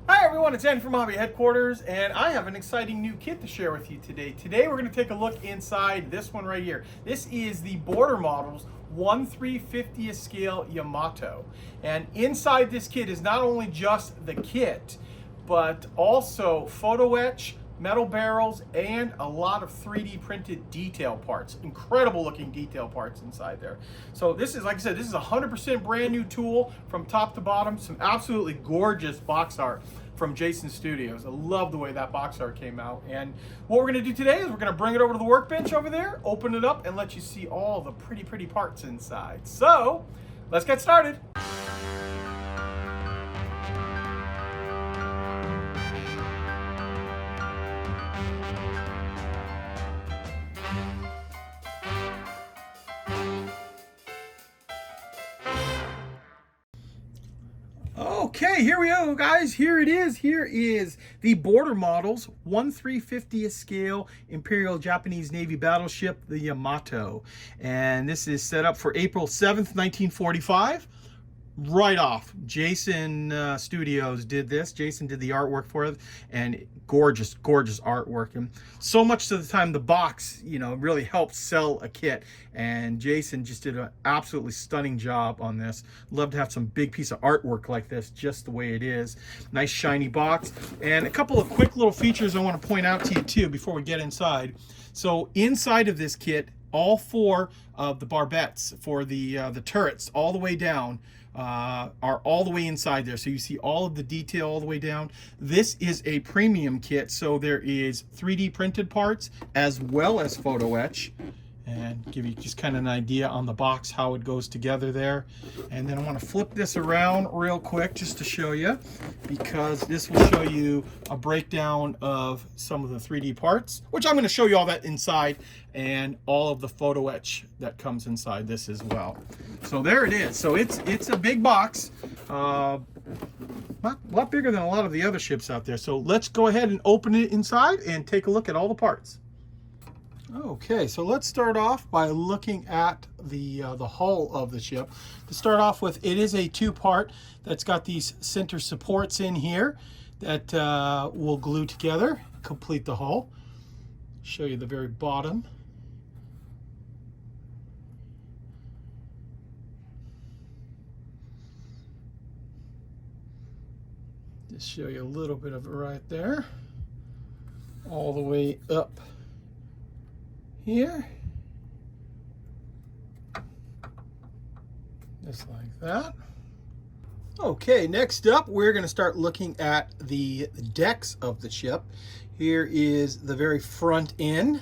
Hi everyone, it's Andy from Hobby Headquarters, and I have an exciting new kit to share with you today. Today we're going to take a look inside this one right here. This is the Border Models 1/350th scale Yamato. And inside this kit is not only just the kit, but also photo etch, metal barrels, and a lot of 3D printed detail parts. Incredible looking detail parts inside there. So this is, like I said, this is a 100% brand new tool from top to bottom. Some absolutely gorgeous box art from Jason Studios. I love the way that box art came out. And what we're gonna do today is we're gonna bring it over to the workbench over there, open it up, and let you see all the pretty parts inside. So let's get started. Okay, here we go, guys. Here it is. Here is the Border Models 1/350th scale Imperial Japanese Navy battleship, the Yamato. And this is set up for April 7th, 1945. Right off, Jason Studios did this. Jason did the artwork for it, and gorgeous artwork. And so much of the time, the box, really helps sell a kit. And Jason just did an absolutely stunning job on this. Love to have some big piece of artwork like this, just the way it is. Nice shiny box, and a couple of quick little features I want to point out to you too before we get inside. So inside of this kit, all four of the barbettes for the turrets, all the way down, are all the way inside there. So you see all of the detail all the way down. This is a premium kit, so there is 3D printed parts as well as photo etch, and give you just kind of an idea on the box how it goes together there. And then I want to flip this around real quick just to show you, because this will show you a breakdown of some of the 3D parts, which I'm going to show you all that inside, and all of the photo etch that comes inside this as well. So there it is. So it's a big box, a lot bigger than a lot of the other ships out there. So let's go ahead and open it inside and take a look at all the parts. Okay, so let's start off by looking at the hull of the ship. To start off with, it is a two-part that's got these center supports in here that will glue together, complete the hull. Show you the very bottom. Just show you a little bit of it right there, all the way up here, just like that. Okay, next up we're going to start looking at the decks of the ship. Here is the very front end.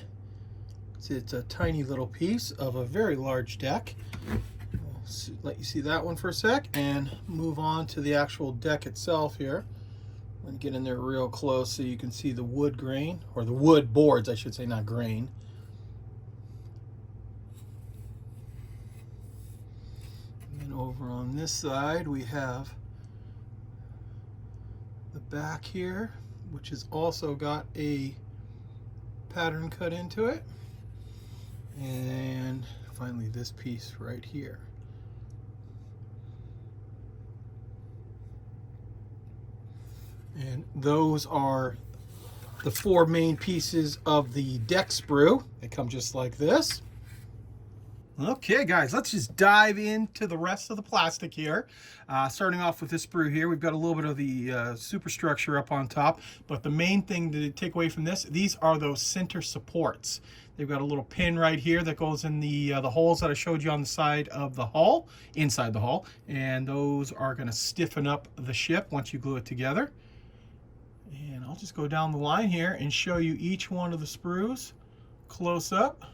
It's a tiny little piece of a very large deck. I'll let you see that one for a sec and move on to the actual deck itself here. I'm going to get in there real close so you can see the wood grain, or the wood boards I should say, not grain. Over on this side we have the back here, which has also got a pattern cut into it, and finally this piece right here. And those are the four main pieces of the deck sprue. They come just like this. Okay guys, let's just dive into the rest of the plastic here. Starting off with this sprue here, we've got a little bit of the superstructure up on top, but the main thing to take away from this, these are those center supports. They've got a little pin right here that goes in the holes that I showed you on the side of the hull, inside the hull, and those are going to stiffen up the ship once you glue it together. And I'll just go down the line here and show you each one of the sprues close up.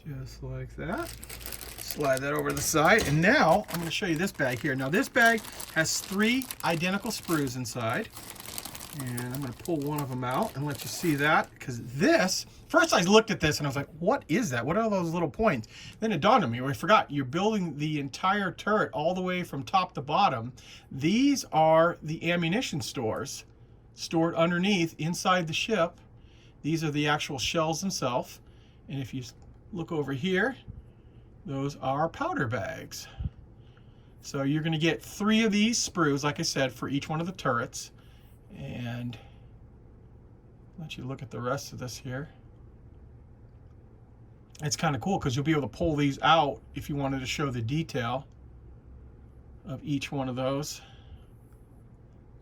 Just like that. Slide that over to the side, and now I'm going to show you this bag here. Now this bag has 3 identical sprues inside, and I'm going to pull one of them out and let you see that, because this, first I looked at this and I was like, what is that? What are those little points? Then it dawned on me, I forgot, you're building the entire turret all the way from top to bottom. These are the ammunition stores stored underneath inside the ship. These are the actual shells themselves. And if you look over here. Those are powder bags. So you're going to get 3 of these sprues, like I said, for each one of the turrets. And let you look at the rest of this here. It's kind of cool because you'll be able to pull these out if you wanted to show the detail of each one of those.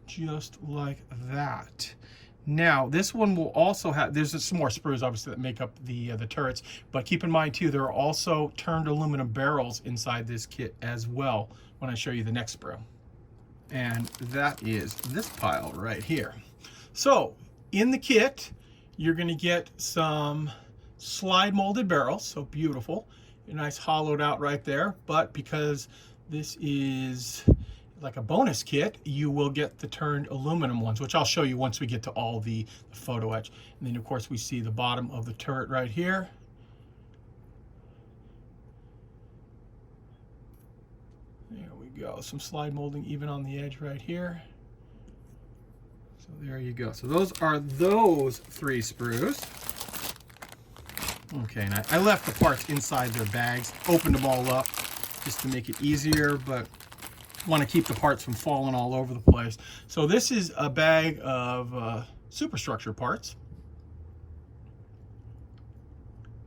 Just like that. Now, this one will also have, there's some more sprues obviously that make up the turrets, but keep in mind too, there are also turned aluminum barrels inside this kit as well when I show you the next sprue. And that is this pile right here. So, in the kit, you're going to get some slide molded barrels, so beautiful, a nice hollowed out right there, but because this is like a bonus kit, you will get the turned aluminum ones, which I'll show you once we get to all the photo etch. And then of course we see the bottom of the turret right here. There we go, some slide molding even on the edge right here. So there you go. So those are those 3 sprues. Okay, and I left the parts inside their bags, opened them all up just to make it easier, but want to keep the parts from falling all over the place. So this is a bag of Superstructure parts.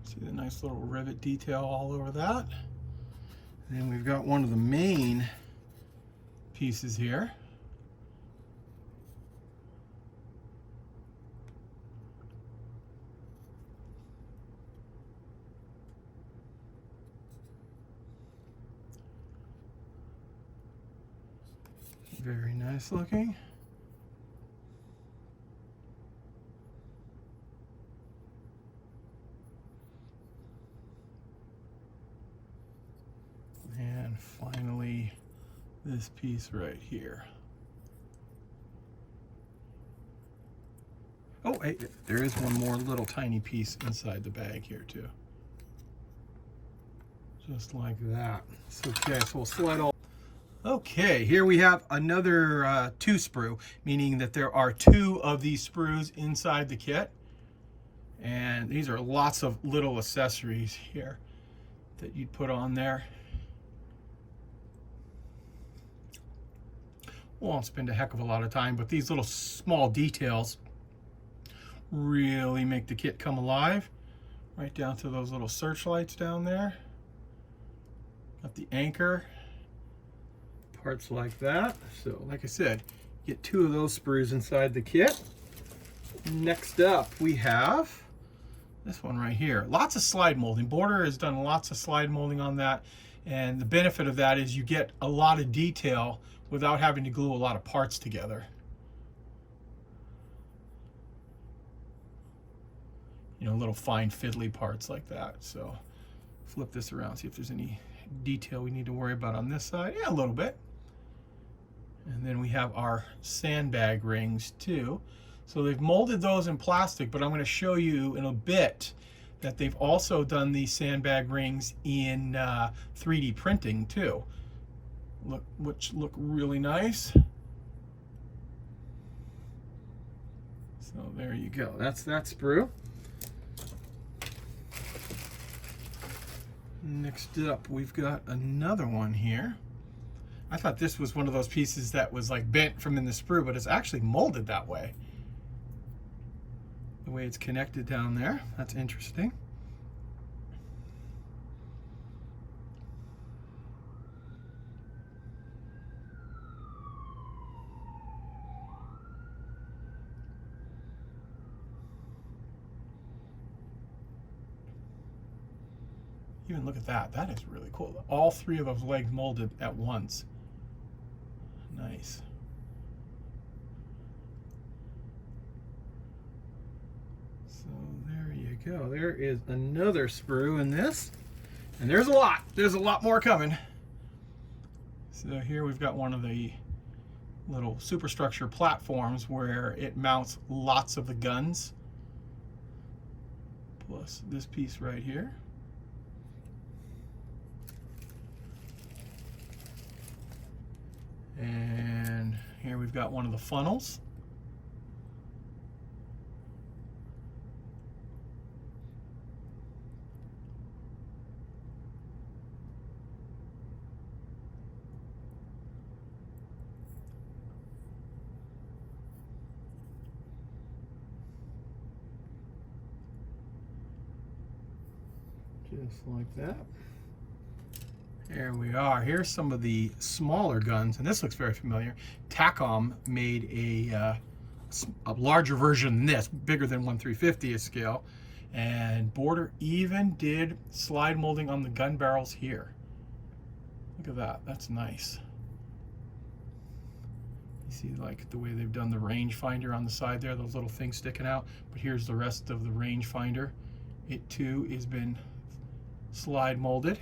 See the nice little rivet detail all over that. And then we've got one of the main pieces here. Very nice looking. And finally, this piece right here. Oh, hey, there is one more little tiny piece inside the bag here too. Just like that. Okay, so we'll slide all. Okay, here we have another 2 sprue, meaning that there are 2 of these sprues inside the kit. And these are lots of little accessories here that you'd put on there. Won't spend a heck of a lot of time, but these little small details really make the kit come alive. Right down to those little searchlights down there. Got the anchor. Parts like that. So like I said, get 2 of those sprues inside the kit. Next up we have this one right here. Lots of slide molding. Border has done lots of slide molding on that, and the benefit of that is you get a lot of detail without having to glue a lot of parts together. You know, little fine fiddly parts like that. So flip this around, see if there's any detail we need to worry about on this side. Yeah, a little bit. And then we have our sandbag rings too. So they've molded those in plastic, but I'm going to show you in a bit that they've also done these sandbag rings in 3D printing too, which look really nice. So there you go. That's that sprue. Next up, we've got another one here. I thought this was one of those pieces that was like bent from in the sprue, but it's actually molded that way. The way it's connected down there, that's interesting. Even look at that, that is really cool. All 3 of those legs molded at once. Nice. So there you go. There is another sprue in this. And there's a lot. There's a lot more coming. So here we've got one of the little Superstructure platforms where it mounts lots of the guns. Plus this piece right here. And here we've got one of the funnels. Just like that. There we are. Here's some of the smaller guns, and this looks very familiar. Takom made a larger version than this, bigger than 1/350th scale, and Border even did slide molding on the gun barrels here. Look at that. That's nice. You see, like, the way they've done the rangefinder on the side there, those little things sticking out. But here's the rest of the rangefinder. It too has been slide molded.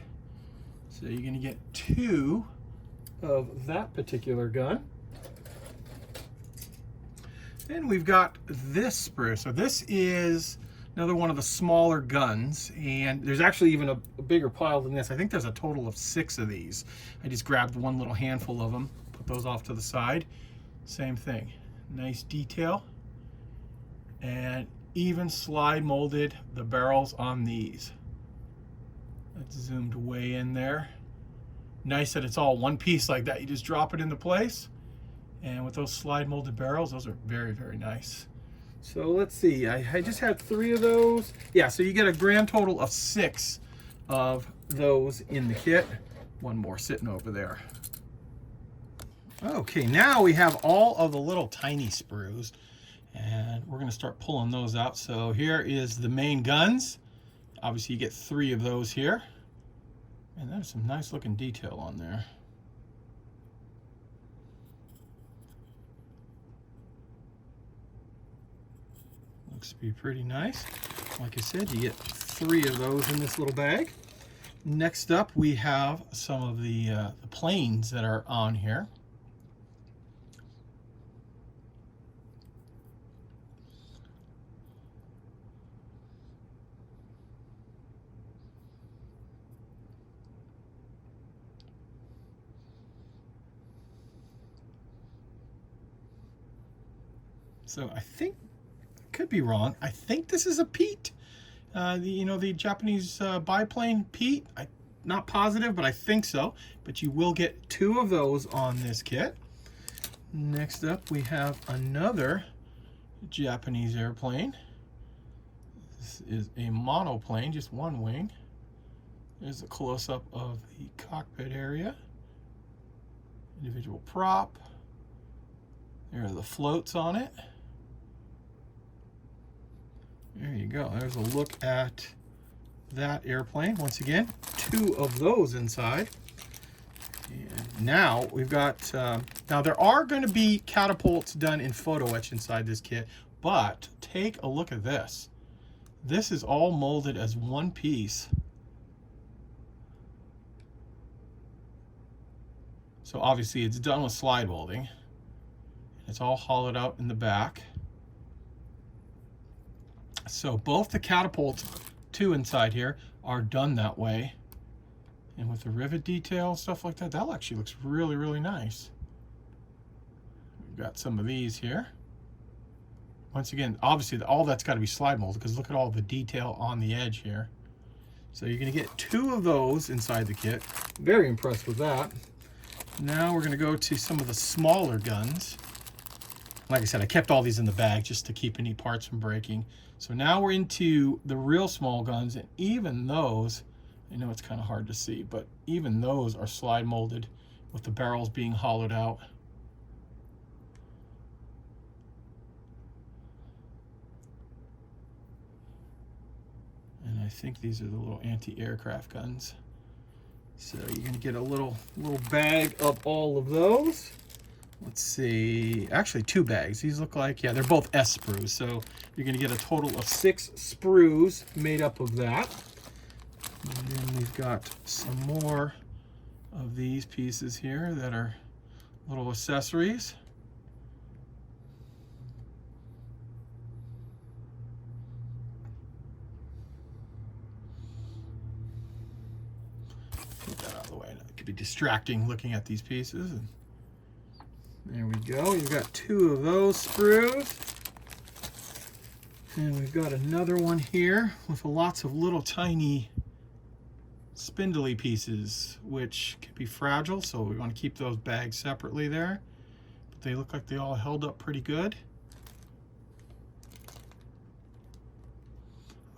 So you're going to get 2 of that particular gun. Then we've got this sprue. So this is another one of the smaller guns, and there's actually even a bigger pile than this. I think there's a total of 6 of these. I just grabbed one little handful of them, put those off to the side. Same thing, nice detail, and even slide molded the barrels on these. That's zoomed way in there. Nice that it's all one piece like that. You just drop it into place, and with those slide molded barrels, those are very, very nice. So let's see, I just had 3 of those. Yeah, so you get a grand total of 6 of those in the kit. One more sitting over there. Okay, now we have all of the little tiny sprues, and we're going to start pulling those out. So here is the main guns. Obviously you get 3 of those here, and there's some nice looking detail on there. Looks to be pretty nice. Like I said, you get 3 of those in this little bag. Next up, we have some of the planes that are on here. So I think, could be wrong, I think this is a Pete. The Japanese biplane Pete. I'm not positive, but I think so. But you will get 2 of those on this kit. Next up, we have another Japanese airplane. This is a monoplane, just one wing. There's a close-up of the cockpit area. Individual prop. There are the floats on it. There you go. There's a look at that airplane. Once again, 2 of those inside. And now we've got, now there are going to be catapults done in photo etch inside this kit, but take a look at this. This is all molded as one piece. So obviously it's done with slide molding. It's all hollowed out in the back. So both the catapults, 2 inside here, are done that way. And with the rivet detail, stuff like that, that actually looks really, really nice. We've got some of these here. Once again, obviously all that's got to be slide molded, because look at all the detail on the edge here. So you're going to get 2 of those inside the kit. Very impressed with that. Now we're going to go to some of the smaller guns. Like I said, I kept all these in the bag just to keep any parts from breaking. So now we're into the real small guns, and even those, I know it's kind of hard to see, but even those are slide molded with the barrels being hollowed out. And I think these are the little anti-aircraft guns. So you're going to get a little bag of all of those. Let's see, actually 2 bags. These look like, yeah, they're both S sprues. So you're going to get a total of 6 sprues made up of that. And then we've got some more of these pieces here that are little accessories. Put that out of the way. It could be distracting looking at these pieces. And there we go. You've got 2 of those sprues. And we've got another one here with lots of little tiny spindly pieces, which can be fragile, so we want to keep those bags separately there. But they look like they all held up pretty good.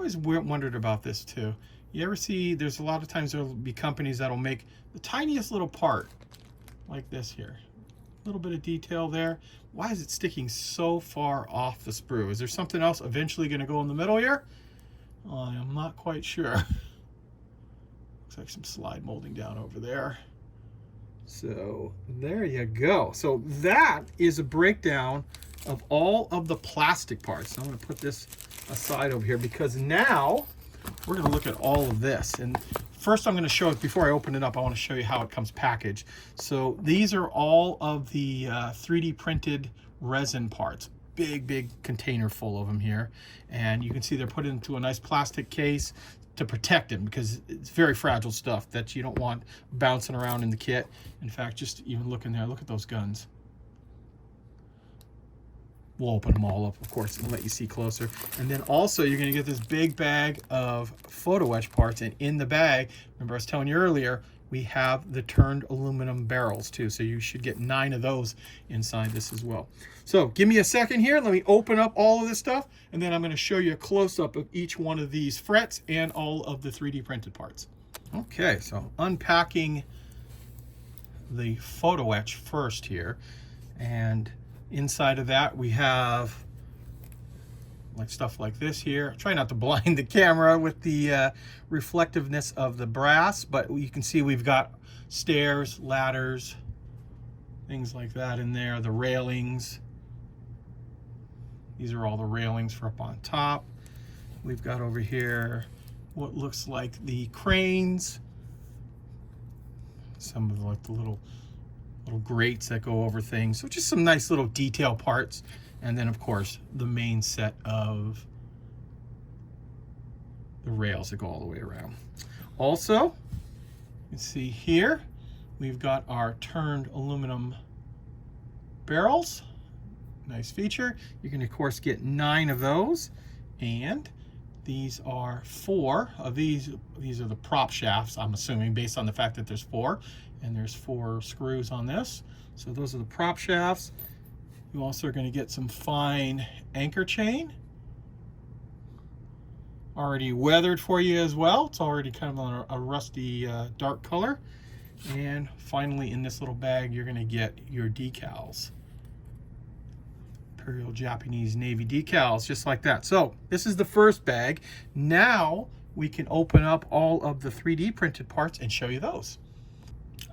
always wondered about this too. You ever see, there's a lot of times there'll be companies that'll make the tiniest little part like this here. A little bit of detail there. Why is it sticking so far off the sprue? Is there something else eventually going to go in the middle here? I'm not quite sure. Looks like some slide molding down over there. So there you go. So that is a breakdown of all of the plastic parts. I'm going to put this aside over here because now we're going to look at all of this. And first I'm going to show it, before I open it up, I want to show you how it comes packaged. So these are all of the 3D printed resin parts. Big container full of them here. And you can see they're put into a nice plastic case to protect them because it's very fragile stuff that you don't want bouncing around in the kit. In fact, just even look in there, look at those guns. We'll open them all up, of course, and let you see closer. And then also you're gonna get this big bag of photo etch parts, and in the bag, remember I was telling you earlier, we have the turned aluminum barrels too. So you should get 9 of those inside this as well. So give me a second here. Let me open up all of this stuff, and then I'm gonna show you a close-up of each one of these frets and all of the 3D printed parts. Okay, so unpacking the photo etch first here. And inside of that, we have like stuff like this here. Try not to blind the camera with the reflectiveness of the brass, but you can see we've got stairs, ladders, things like that in there, the railings. These are all the railings for up on top. We've got over here what looks like the cranes, some of like the little grates that go over things. So just some nice little detail parts. And then of course the main set of the rails that go all the way around. Also, you can see here, we've got our turned aluminum barrels. Nice feature. You can of course get 9 of those. And these are 4 of these. These are the prop shafts, I'm assuming, based on the fact that there's 4. And there's 4 screws on this. So those are the prop shafts. You also are going to get some fine anchor chain. Already weathered for you as well. It's already kind of on a rusty dark color. And finally in this little bag you're going to get your decals. Imperial Japanese Navy decals, just like that. So this is the first bag. Now we can open up all of the 3D printed parts and show you those.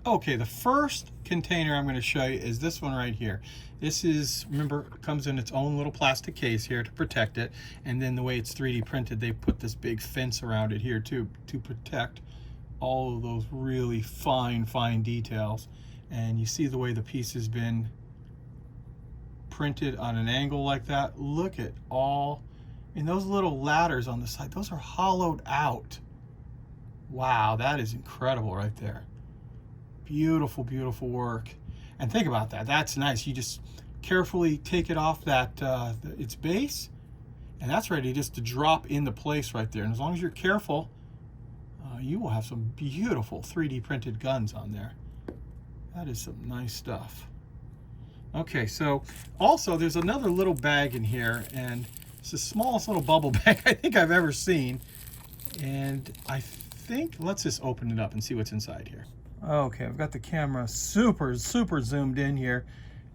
Okay, the first container I'm going to show you is this one right here. This is, remember, it comes in its own little plastic case here to protect it. And then the way it's 3D printed, they put this big fence around it here too to protect all of those really fine details. And you see the way the piece has been printed on an angle like that. Look at all, and those little ladders on the side, those are hollowed out. Wow, that is incredible right there. Beautiful work. And think about that. That's nice. You just carefully take it off that its base, and that's ready just to drop into place right there. And as long as you're careful, you will have some beautiful 3D printed guns on there. That is some nice stuff. Okay, so also there's another little bag in here, and it's the smallest little bubble bag I think I've ever seen. And I think, let's just open it up and see what's inside here. Okay, I've got the camera super zoomed in here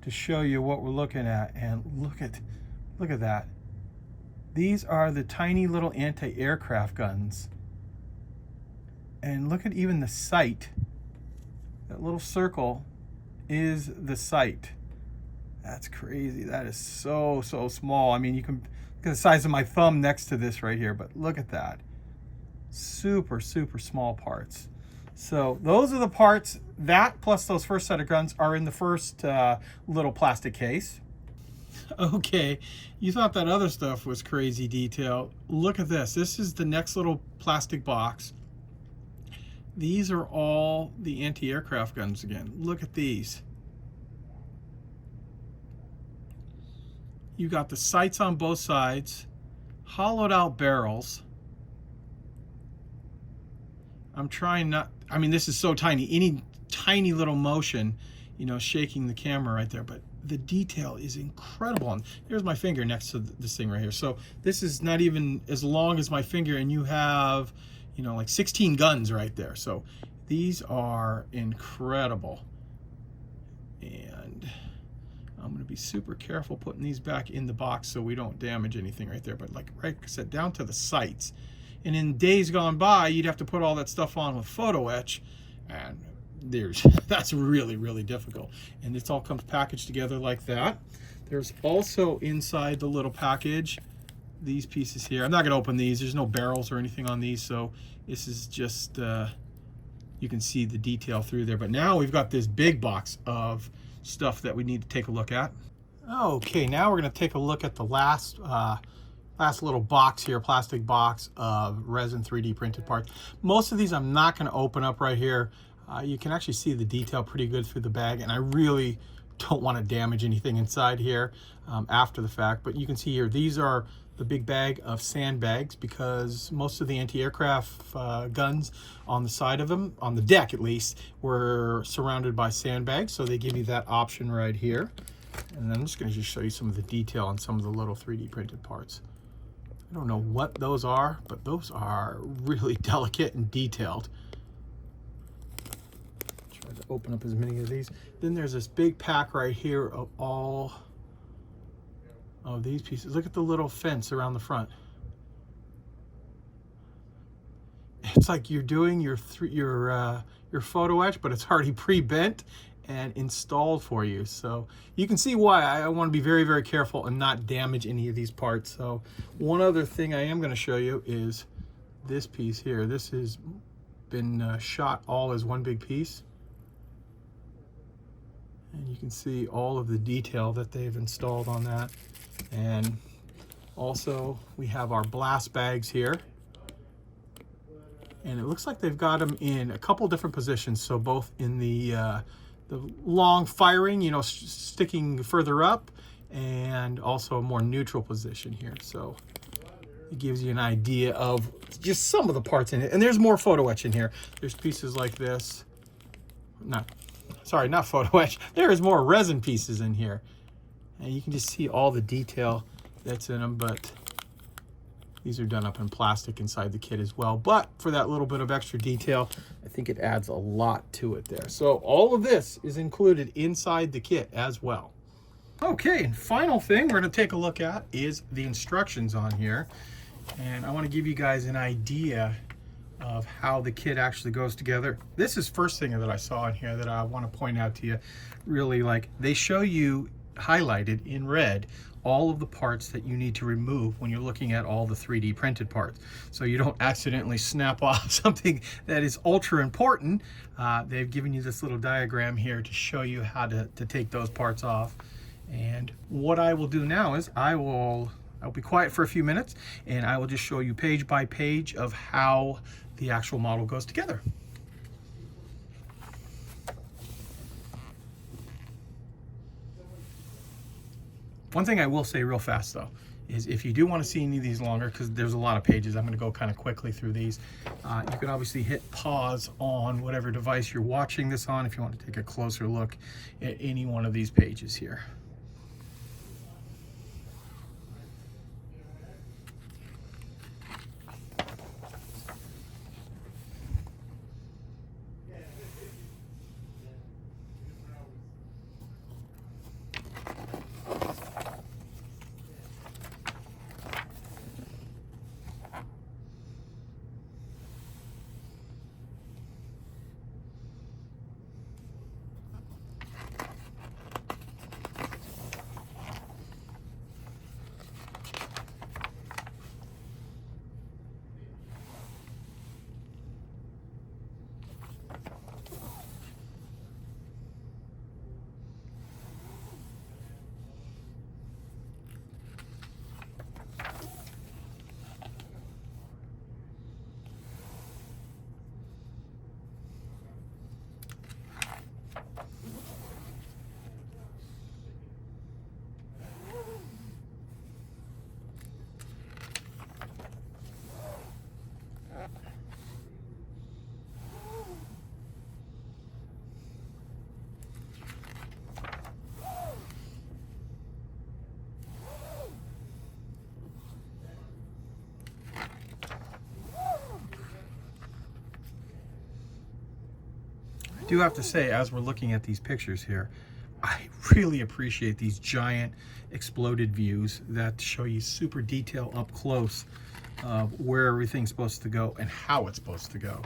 to show you what we're looking at, and look at that. These are the tiny little anti-aircraft guns. And look at even the sight. That little circle is the sight. That's crazy. That is so small. I mean, you can look at the size of my thumb next to this right here, but look at that. Super small parts. So those are the parts. That plus those first set of guns are in the first little plastic case. Okay, you thought that other stuff was crazy detail. Look at this. This is the next little plastic box. These are all the anti-aircraft guns again. Look at these. You got the sights on both sides, hollowed out barrels. I'm trying not, I mean, this is so tiny. Any tiny little motion, you know, shaking the camera right there, but the detail is incredible. And here's my finger next to this thing right here. So this is not even as long as my finger, and you have, you know, like 16 guns right there. So these are incredible. And I'm going to be super careful putting these back in the box so we don't damage anything right there. But like I said, down to the sights. And in days gone by, you'd have to put all that stuff on with photo etch, and that's really, really difficult. And this all comes packaged together like that. There's also inside the little package these pieces here. I'm not going to open these. There's no barrels or anything on these, so this is just you can see the detail through there. But now we've got this big box of stuff that we need to take a look at. Okay, now we're going to take a look at the last little box here, plastic box of resin 3D printed parts. Most of these I'm not going to open up right here. You can actually see the detail pretty good through the bag, and I really don't want to damage anything inside here after the fact. But you can see here, these are the big bag of sandbags, because most of the anti-aircraft guns on the side of them, on the deck at least, were surrounded by sandbags. So they give you that option right here. And then I'm just going to show you some of the detail on some of the little 3D printed parts. I don't know what those are, but those are really delicate and detailed. Try to open up as many of these. Then there's this big pack right here of all of these pieces. Look at the little fence around the front. It's like you're doing your photo etch, but it's already pre-bent and installed for you. So you can see why I want to be very, very careful and not damage any of these parts. So one other thing I am going to show you is this piece here. This has been shot all as one big piece. And you can see all of the detail that they've installed on that. And also we have our blast bags here. And it looks like they've got them in a couple different positions. So both in the long firing, you know, sticking further up, and also a more neutral position here. So it gives you an idea of just some of the parts in it. And there's more photo etch in here. There's pieces like this. Not photo etch. There's more resin pieces in here. And you can just see all the detail that's in them, but these are done up in plastic inside the kit as well. But for that little bit of extra detail, I think it adds a lot to it there. So all of this is included inside the kit as well. Okay, and final thing we're going to take a look at is the instructions on here. And I want to give you guys an idea of how the kit actually goes together. This is first thing that I saw in here that I want to point out to you. Really, like, they show you highlighted in red all of the parts that you need to remove when you're looking at all the 3D printed parts, so you don't accidentally snap off something that is ultra important. They've given you this little diagram here to show you how to take those parts off. And what I will do now is I'll be quiet for a few minutes, and I will just show you page by page of how the actual model goes together. One thing I will say real fast though is if you do want to see any of these longer, because there's a lot of pages, I'm going to go kind of quickly through these. You can obviously hit pause on whatever device you're watching this on if you want to take a closer look at any one of these pages here. I do have to say, as we're looking at these pictures here, I really appreciate these giant exploded views that show you super detail up close of where everything's supposed to go and how it's supposed to go.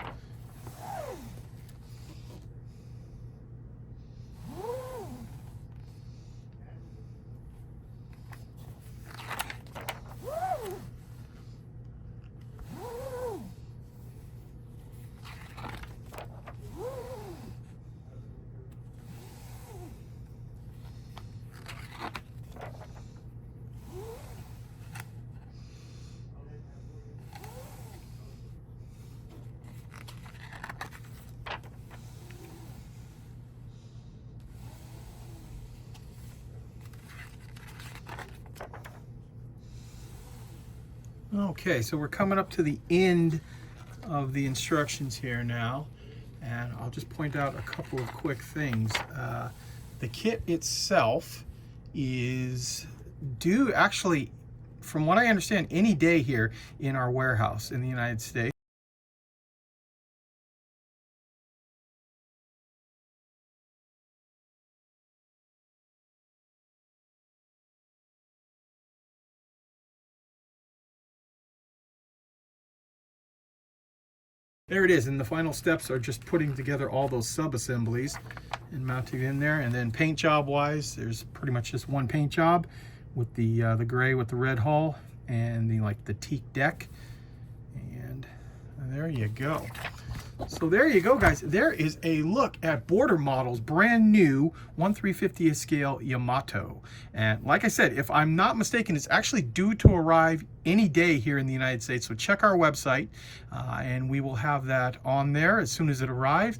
Okay, so we're coming up to the end of the instructions here now, and I'll just point out a couple of quick things. The kit itself is due, actually, from what I understand, any day here in our warehouse in the United States. There it is, and the final steps are just putting together all those sub-assemblies and mounting in there. And then paint job wise, there's pretty much just one paint job with the gray with the red hull and the teak deck. And there you go. So there you go, guys. There is a look at Border Models brand new 1/350th scale Yamato. And like I said, if I'm not mistaken, it's actually due to arrive any day here in the United States. So check our website and we will have that on there as soon as it arrives.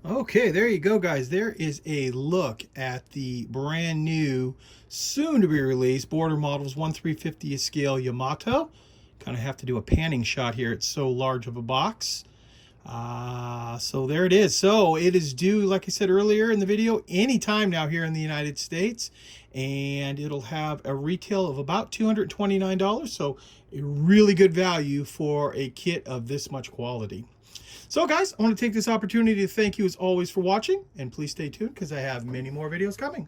Okay, there you go, guys. There is a look at the brand new, soon to be released Border Models 1/350th scale Yamato. Kind of have to do a panning shot here. It's so large of a box. So there it is. So it is due, like I said earlier in the video, anytime now here in the United States, and it'll have a retail of about $229. So a really good value for a kit of this much quality. So guys, I want to take this opportunity to thank you as always for watching, and please stay tuned because I have many more videos coming.